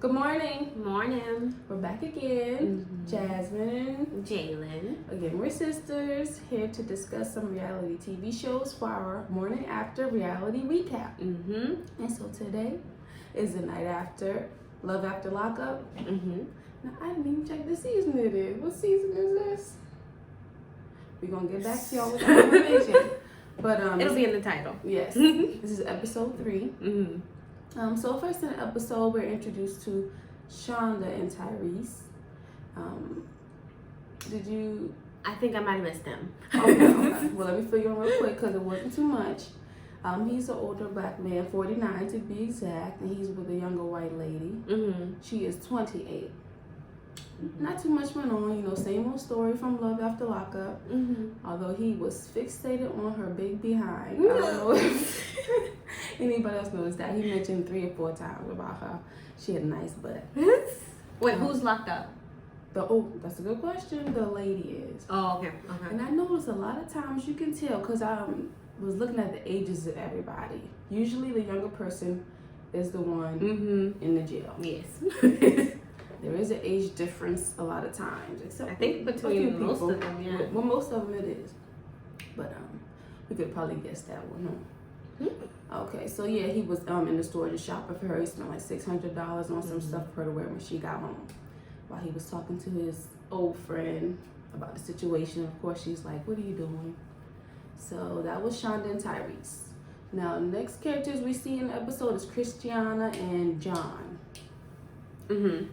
Good morning. Morning. We're back again. Jasmine and Jalen. Again, we're sisters here to discuss some reality TV shows for our morning after reality recap. And so today is the night after Love After Lockup. Now, I didn't even check the season it is. What season is this? We're going to get back to y'all with that information. But It'll be in the title. Yes. This is episode 3. So first in the episode, we're introduced to Shonda and Tyrese. I think I might have missed them. Okay. Well, let me fill you in real quick because it wasn't too much. He's an older black man, 49 to be exact, and he's with a younger white lady. She is 28. Not too much went on, same old story from Love After Lockup. Although he was fixated on her big behind. I don't know if anybody else noticed that. He mentioned 3 or 4 times about her. She had a nice butt. Wait, who's locked up? That's a good question. The lady is. Oh, okay. And I noticed a lot of times you can tell because I was looking at the ages of everybody. Usually the younger person is the one in the jail. Yes. There is an age difference a lot of times. Except I think between most of them, yeah. Well, most of them it is. But we could probably guess that one, huh? Okay, so yeah, he was in the store just shopping for her. He spent like $600 on some stuff for her to wear when she got home. While he was talking to his old friend about the situation, of course, she's like, "What are you doing?" So that was Shonda and Tyrese. Now, next characters we see in the episode is Christiana and John.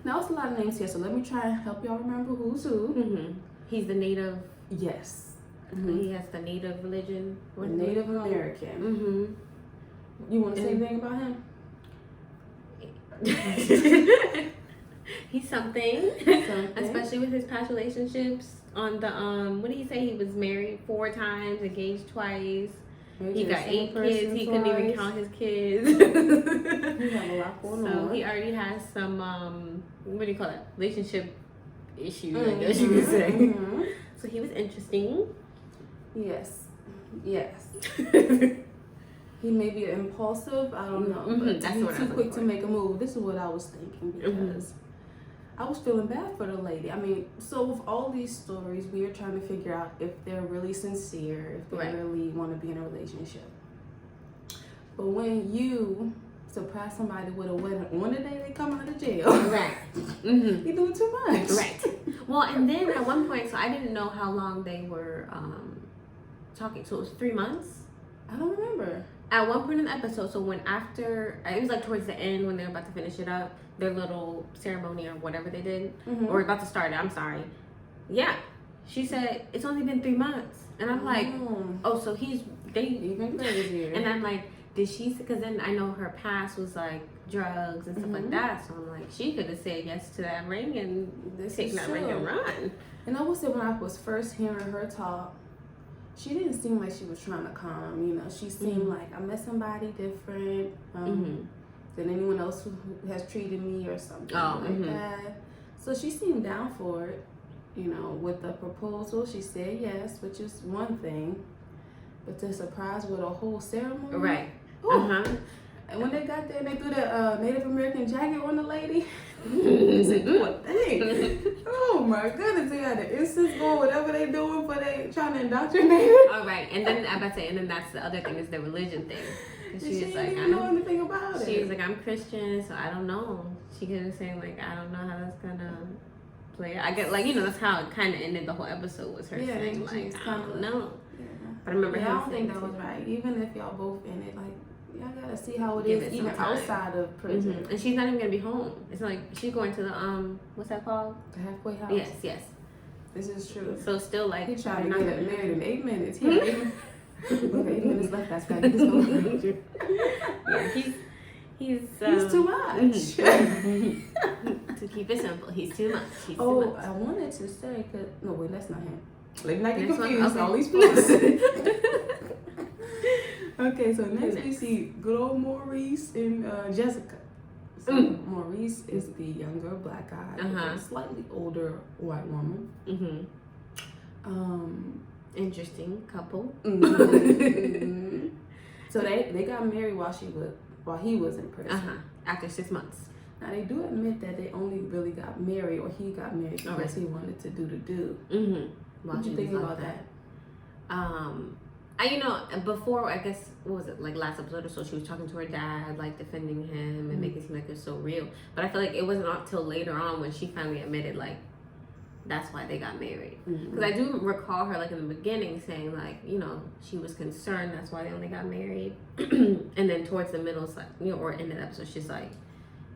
Now, it's a lot of names here, so let me try and help y'all remember who's who. He's the native. Yes. He has the native religion. The Native American. You want to say anything about him? He's something. Especially with his past relationships. On the what did he say? He was married 4 times, engaged twice. He got 8 kids. He couldn't even count his kids. He had a lot going on. So he already has some what do you call it? Relationship issues, I guess you could say. So he was interesting. Yes. He may be impulsive, I don't know, but he's too quick to make a move. This is what I was thinking because I was feeling bad for the lady. I mean, so with all these stories, we are trying to figure out if they're really sincere, if they really want to be in a relationship. But when you surprise somebody with a wedding on the day they come out of jail, you're doing too much. Well, and then at one point, so I didn't know how long they were talking. So it was 3 months. I don't remember. At one point in the episode, so when after, it was like towards the end when they were about to finish it up, their little ceremony or whatever they did, or about to start it, I'm sorry. Yeah. She said, it's only been 3 months. And I'm like, oh, so they even crazier. And I'm like, did she, because then I know her past was like drugs and stuff like that. So I'm like, she could have said yes to that ring and taken that ring and run. And I would say when I was first hearing her talk, she didn't seem like she was trying to calm, She seemed like I met somebody different than anyone else who has treated me or something like that. So she seemed down for it, With the proposal, she said yes, which is one thing. But to surprise with a whole ceremony. Right. And when they got there and they threw the Native American jacket on the lady, they said, "What thing?" Oh my goodness, they had the incense going, whatever they doing, but they trying to indoctrinate her. All right, and then I'm about to say, and then that's the other thing is the religion thing. She was like, I don't know anything about it. She was like, I'm Christian, so I don't know. She could have said like, I don't know how that's gonna play out. I get that's how it kind of ended the whole episode was her saying like, I don't know. Yeah. But I remember him I don't saying think that was right. Even if y'all both in it, like. Y'all gotta see how it Give is it even some time. outside of prison. And she's not even gonna be home. It's like she's going to the what's that called? The halfway house. Yes. This is true. So still like he tried to get married in 8 minutes. He had 8 minutes left. That's right. He's too much. To keep it simple, he's too much. I wanted to say wait, that's not him. Like not get confused. Okay. All these folks. Okay, so next we see good old Maurice and Jessica. So Maurice is the younger black guy, with a slightly older white woman. Interesting couple. So they got married while he was in prison. After 6 months. Now they do admit that they only really got married, or he got married because he wanted to do the do. What you think about that? Before, I guess, what was it, like last episode or so, she was talking to her dad, like defending him and making it seem like it's so real. But I feel like it wasn't until later on when she finally admitted, like, that's why they got married. Because I do recall her, like, in the beginning saying, like, you know, she was concerned, that's why they only got married. And then towards the middle, it's like, you know, or end of the episode, she's like,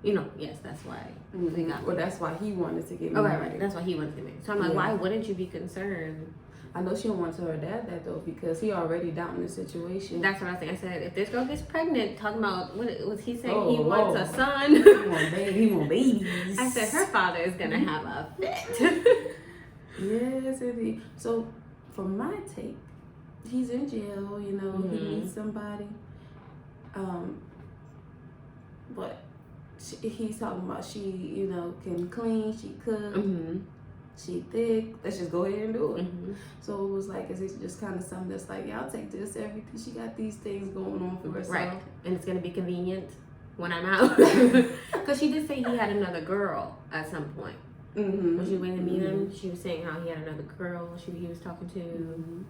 you know, yes, that's why they got married. Or that's why he wanted to get married. Oh, right. That's why he wanted to get married. So I'm like, why wouldn't you be concerned? I know she don't want to tell her dad that, though, because he already doubting the situation. That's what I was saying. I said, if this girl gets pregnant, talking about, what was he saying? He wants a son. He want babies. I said, her father is going to have a fit. Yes, indeed. So, from my take, he's in jail, you know, he needs somebody. But he's talking about she, you know, can clean, she cook, she thick. Let's just go ahead and do it. So it was like, is it just kind of something that's like, yeah, I'll take this, everything. She got these things going on for herself. Right. And it's going to be convenient when I'm out. Because she did say he had another girl at some point. When she went to meet him, she was saying how he had another girl he was talking to.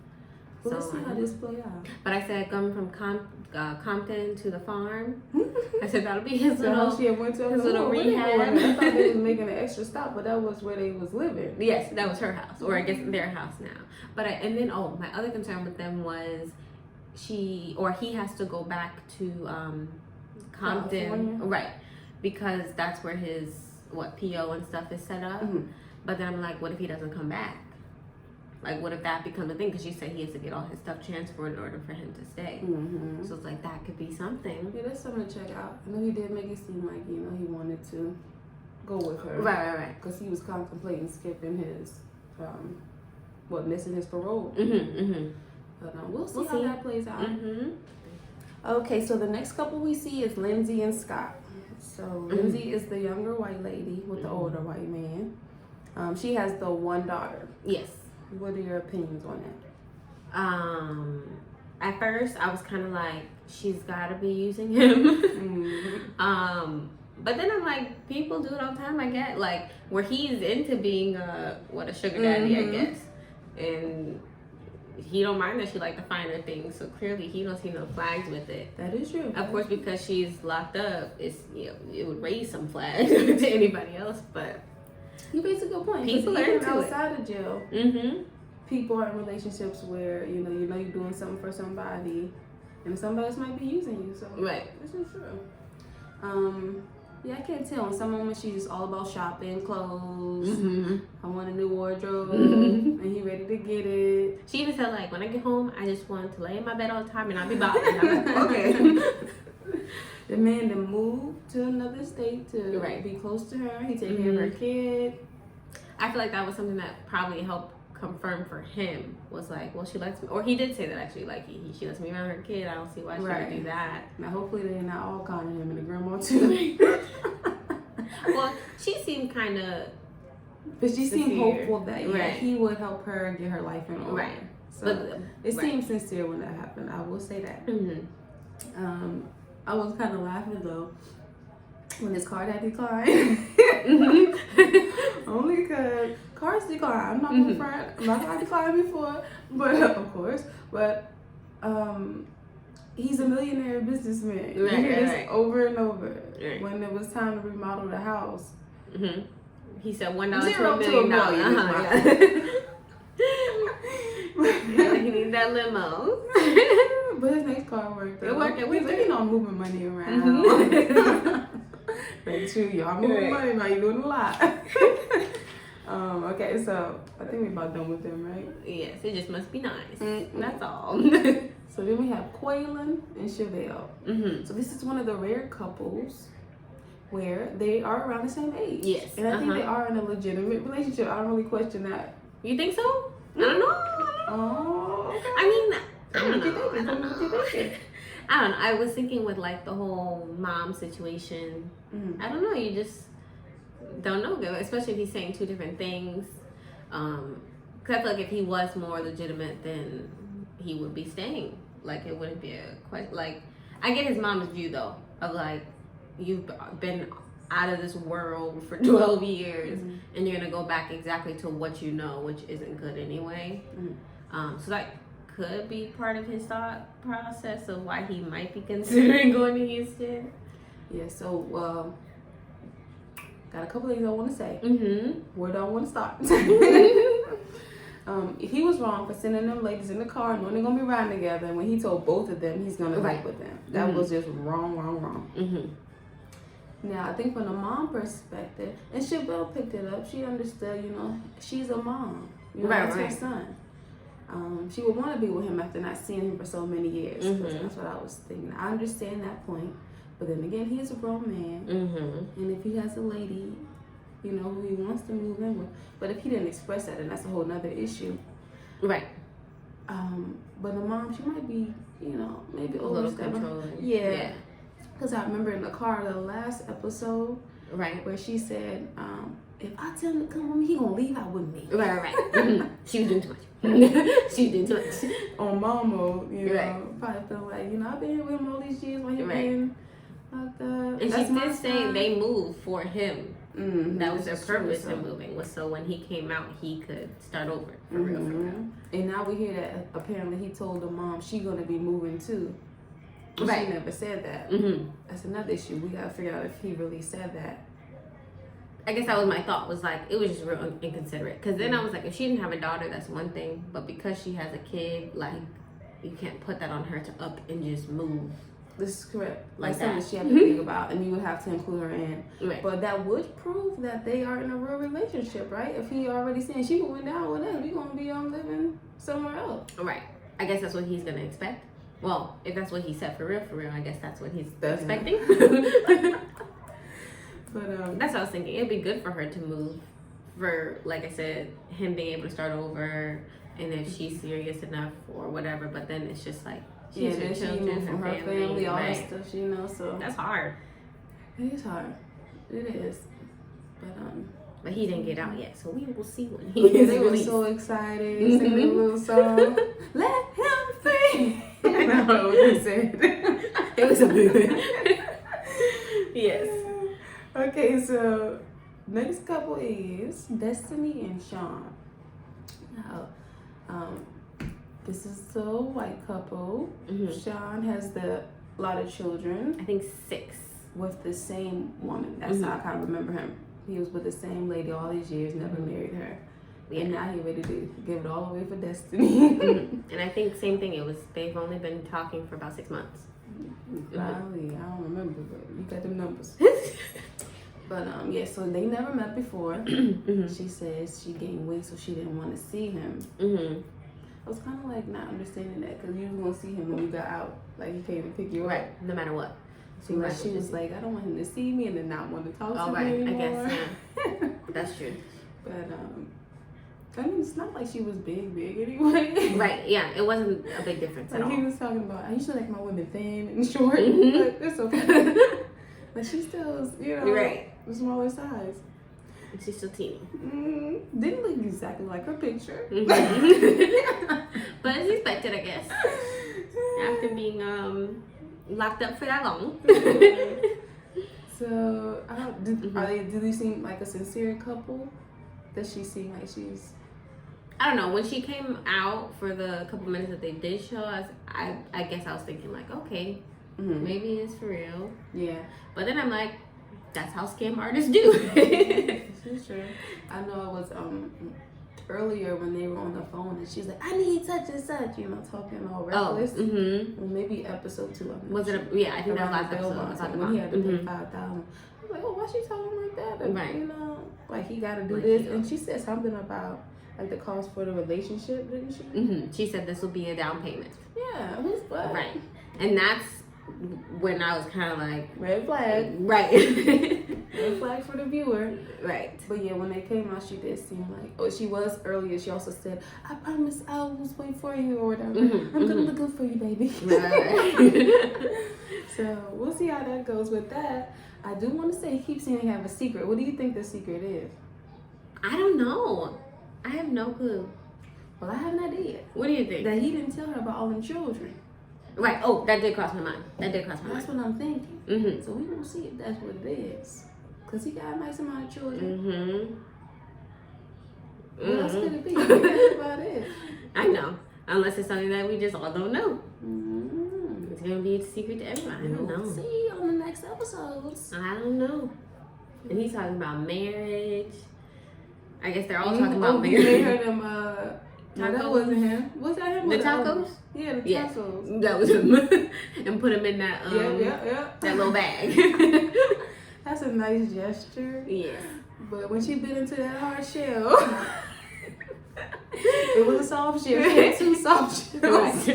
Well, let's see how this play out. But I said, coming from Compton to the farm, I said that'll be his little rehab. I thought they was making an extra stop, but that was where they was living. Yes, that was her house, or I guess their house now. But my other concern with them was he has to go back to Compton, California? Right? Because that's where his PO and stuff is set up. But then I'm like, what if he doesn't come back? Like, what if that becomes a thing? Because she said he has to get all his stuff transferred in order for him to stay. So it's like, that could be something. Yeah, that's something to check out. I know he did make it seem like, you know, he wanted to go with her. Right. Because he was contemplating skipping his, missing his parole. But we'll see how that plays out. Okay, so the next couple we see is Lindsay and Scott. So Lindsay is the younger white lady with the older white man. She has the one daughter. Yes. What are your opinions on that? At first I was kind of like, she's gotta be using him. But then I'm like, people do it all the time. I get like where he's into being a sugar daddy, I guess, and he don't mind that she like the finer things. So clearly he don't see no flags with it. That is true. Of course, because she's locked up, it would raise some flags to anybody else, but. You raise a good point. People are into outside of jail. People are in relationships where you know you're doing something for somebody, and somebody else might be using you. So this is true. Yeah, I can't tell. In some moments she's just all about shopping, clothes. I want a new wardrobe, and he ready to get it. She even said like, when I get home, I just want to lay in my bed all the time and not be bothered. I'm like, okay. The man then moved to another state to be close to her. He take care of her kid. I feel like that was something that probably helped confirm for him. Was like, well, she lets me, or he did say that actually. Like she lets me around her kid. I don't see why she would do that. Now hopefully they're not all conning him and the grandma too. Well, she seemed kind of, but she seemed hopeful that he would help her get her life in order. Right. So it seemed sincere when that happened. I will say that. I was kind of laughing though when his card had declined. Only because cards decline. I'm not gonna front. I'm not gonna decline before, but of course. But he's a millionaire businessman. You hear this over and over. When it was time to remodel the house, he said $1 to $1 million. He needs that limo. But his next car worked. It worked. You know, moving money around. That's true. Y'all moving money now. You're doing a lot. Okay, so I think we're about done with them, right? Yes, it just must be nice. That's all. So then we have Quaylen and Chevelle. So this is one of the rare couples where they are around the same age. Yes. And I think they are in a legitimate relationship. I don't really question that. You think so? I don't know. Oh, okay. I mean, I don't know. I don't know. I was thinking with like the whole mom situation. I don't know. You just don't know, especially if he's saying two different things. Because I feel like if he was more legitimate, then he would be staying. Like it wouldn't be a question. Like I get his mom's view though of like you've been out of this world for 12 years, and you're gonna go back exactly to what you know, which isn't good anyway. So that could be part of his thought process of why he might be considering going to Houston. Yeah, so got a couple things I want to say. Where do I want to start? He was wrong for sending them ladies in the car knowing they're gonna be riding together, and when he told both of them he's gonna live with them. That was just wrong. Now I think from the mom perspective, and Shabelle picked it up, she understood, she's a mom. That's her son. She would want to be with him after not seeing him for so many years. That's what I was thinking. I understand that point, but then again, he is a grown man, and if he has a lady, who he wants to move in with, but if he didn't express that, then that's a whole nother issue. Right. But the mom, she might be, maybe a little controlling. Yeah. Because I remember in the car, the last episode, right, where she said, if I tell him to come with me, he gonna leave out with me. Right. She was doing too much. On mom mode, probably feel like, I've been here with him all these years while you've been out there. And she did say they moved for him. That was their purpose in moving, was so when he came out, he could start over for real. And now we hear that apparently he told the mom she gonna be moving too. She never said that. That's another issue. We gotta figure out if he really said that. I guess that was my thought, was like, it was just real inconsiderate. Because then I was like, if she didn't have a daughter, that's one thing. But because she has a kid, like, you can't put that on her to up and just move. This is correct. Like something that. She had to think about, and you would have to include her in. Right. But that would prove that they are in a real relationship, right? If he already saying she moving down with us, we gonna be living somewhere else. Right. I guess that's what he's gonna expect. Well, if that's what he said for real, I guess that's what he's expecting. But that's what I was thinking. It'd be good for her to move, for, like I said, him being able to start over, and if she's serious enough or whatever. But then it's just like, she's her children, from her family, all that stuff, so that's hard. It is hard. It is. But he didn't get out yet, so we will see when he is. They were so excited, singing a little song. Let him free. I don't know what they said. It was a big Yes. Okay, so next couple is Destiny and Sean. Now, this is the white couple. Sean has a lot of children. I think 6. With the same woman. That's how I kind of remember him. He was with the same lady all these years, never married her. And now he's ready to give it all away for Destiny. And I think same thing. They've only been talking for about 6 months. Probably. I don't remember, but you got them numbers. But so they never met before. She says she gained weight, so she didn't want to see him. I was kind of like not understanding that, because you was gonna see him when you got out, like he came to pick you up, no matter what. So she was like, I don't want him to see me, and then not want to talk to me anymore. I guess that's true. But I mean, it's not like she was big anyway. Right? Yeah, it wasn't a big difference at all. He was talking about, I used to like my women thin and short, but it's okay. But she still, the smaller size. She's still teeny. Didn't look exactly like her picture. But it's expected, I guess. After being locked up for that long. So, do they seem like a sincere couple? Does she seem like she's... I don't know. When she came out for the couple minutes that they did show us, I guess I was thinking like, okay, maybe it's for real. Yeah. But then I'm like, that's how scam artists do. This is true. I know it was earlier when they were on the phone and she's like, I need such and such, talking all reckless. Well, maybe episode 2. Was it? I think that was last episode. When he had to pay $5,000. I was like, oh, why she talking like that? And, right. Like he got to do this. And she said something about like the cost for the relationship, didn't she? She said this will be a down payment. Yeah, who's what? Right. And that's when I was kind of like, red flag. Right. Red flag for the viewer. Right. But yeah, when they came out, she did seem like, she was earlier. She also said, I promise I will wait for you or whatever. I'm going to look good for you, baby. Right. So we'll see how that goes with that. I do want to say, he keeps saying he have a secret. What do you think the secret is? I don't know. I have no clue. Well, I have an idea. What do you think? That he didn't tell her about all them children. Right. Oh, that did cross my mind. That's what I'm thinking. So we gonna see if that's what it is. Cause he got a nice amount of children. Mm-hmm. What else could it be? That's about it. I know. Unless it's something that we just all don't know. Mm-hmm. It's gonna be a secret to everybody. I don't know. See on the next episodes. I don't know. And he's talking about marriage. I guess they're all talking about marriage. They heard him. No, that Tacos? wasn't him. Was that him? The or tacos? Yeah, the Yes. tacos. That was him. And put him in that Yeah. that little bag. That's a nice gesture. Yeah. But when she bit into that hard shell, it was a soft shell. She had two soft shells.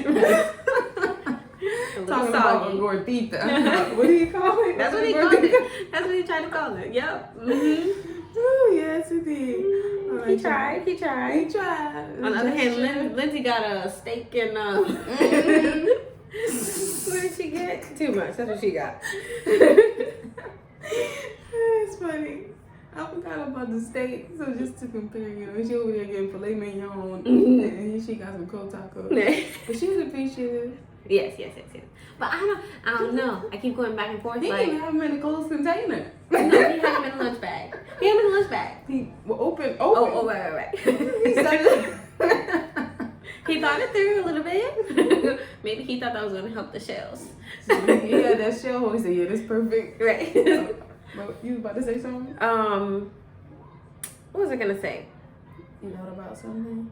Talking about a gordita. What do you call it? That's what he called it. That's what he tried to call it. Yep. Mm-hmm. Oh, yes, it did. He tried. He tried. On the other hand, Lindsay got a steak and what did she get? Too much. That's what she got. It's funny. I forgot about the steak, so just to compare, she over there getting filet mignon, and she got some cold tacos. But she was appreciative. Yes. But I don't know. I keep going back and forth. He Like, didn't have him in a closed container. no, he had him in a lunch bag. He well, open. Oh, right. He started. He thought it through a little bit. Maybe he thought that was going to help the shells. He had that shell hole. He said, "Yeah, this perfect." Right. But you was about to say something? What was I going to say? You know about something?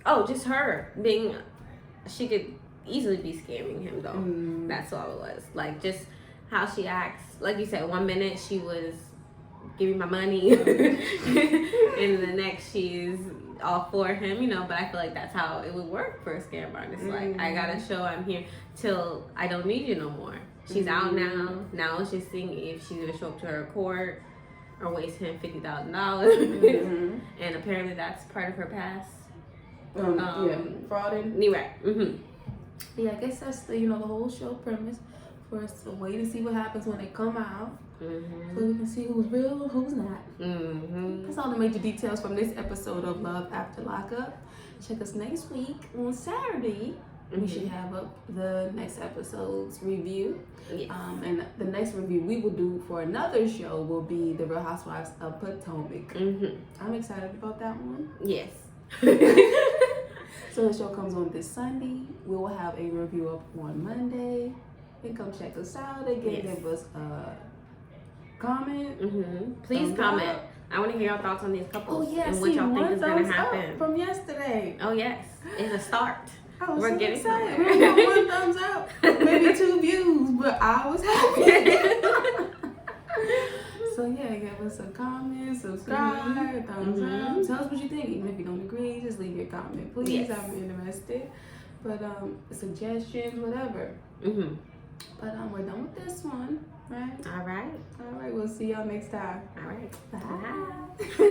Oh, just her being, she could easily be scamming him though. That's all it was. Like just how she acts. Like you said, 1 minute she was give me my money and the next she's all for him, but I feel like that's how it would work for a scam artist. Like I gotta show I'm here till I don't need you no more. She's out now it's just seeing if she's gonna show up to her court or waste him $50,000 and apparently that's part of her past. Frauding. You're right. Yeah, I guess that's the the whole show premise for us to wait and see what happens when they come out, so we can see who's real, who's not. That's all the major details from this episode of Love After Lockup. Check us next week on Saturday. We should have up the next episode's review. Yes. And the next review we will do for another show will be The Real Housewives of Potomac. I'm excited about that one. Yes. So the show comes on this Sunday. We will have a review up on Monday. And come check us out. Again, give us a comment. Please comment. I want to hear your thoughts on these couples and what see, y'all think is going to thumbs up happen. from yesterday. Oh yes, it's a start. I was We're so getting excited. somewhere. We got 1 thumbs up, maybe 2 views, but I was happy. So yeah, give us a comment, subscribe, thumbs up. Tell us what you think. Even if you don't agree, just leave your comment, please. Yes. I'm interested. But suggestions, whatever. But we're done with this one, right? All right. All right. We'll see y'all next time. All right. Bye.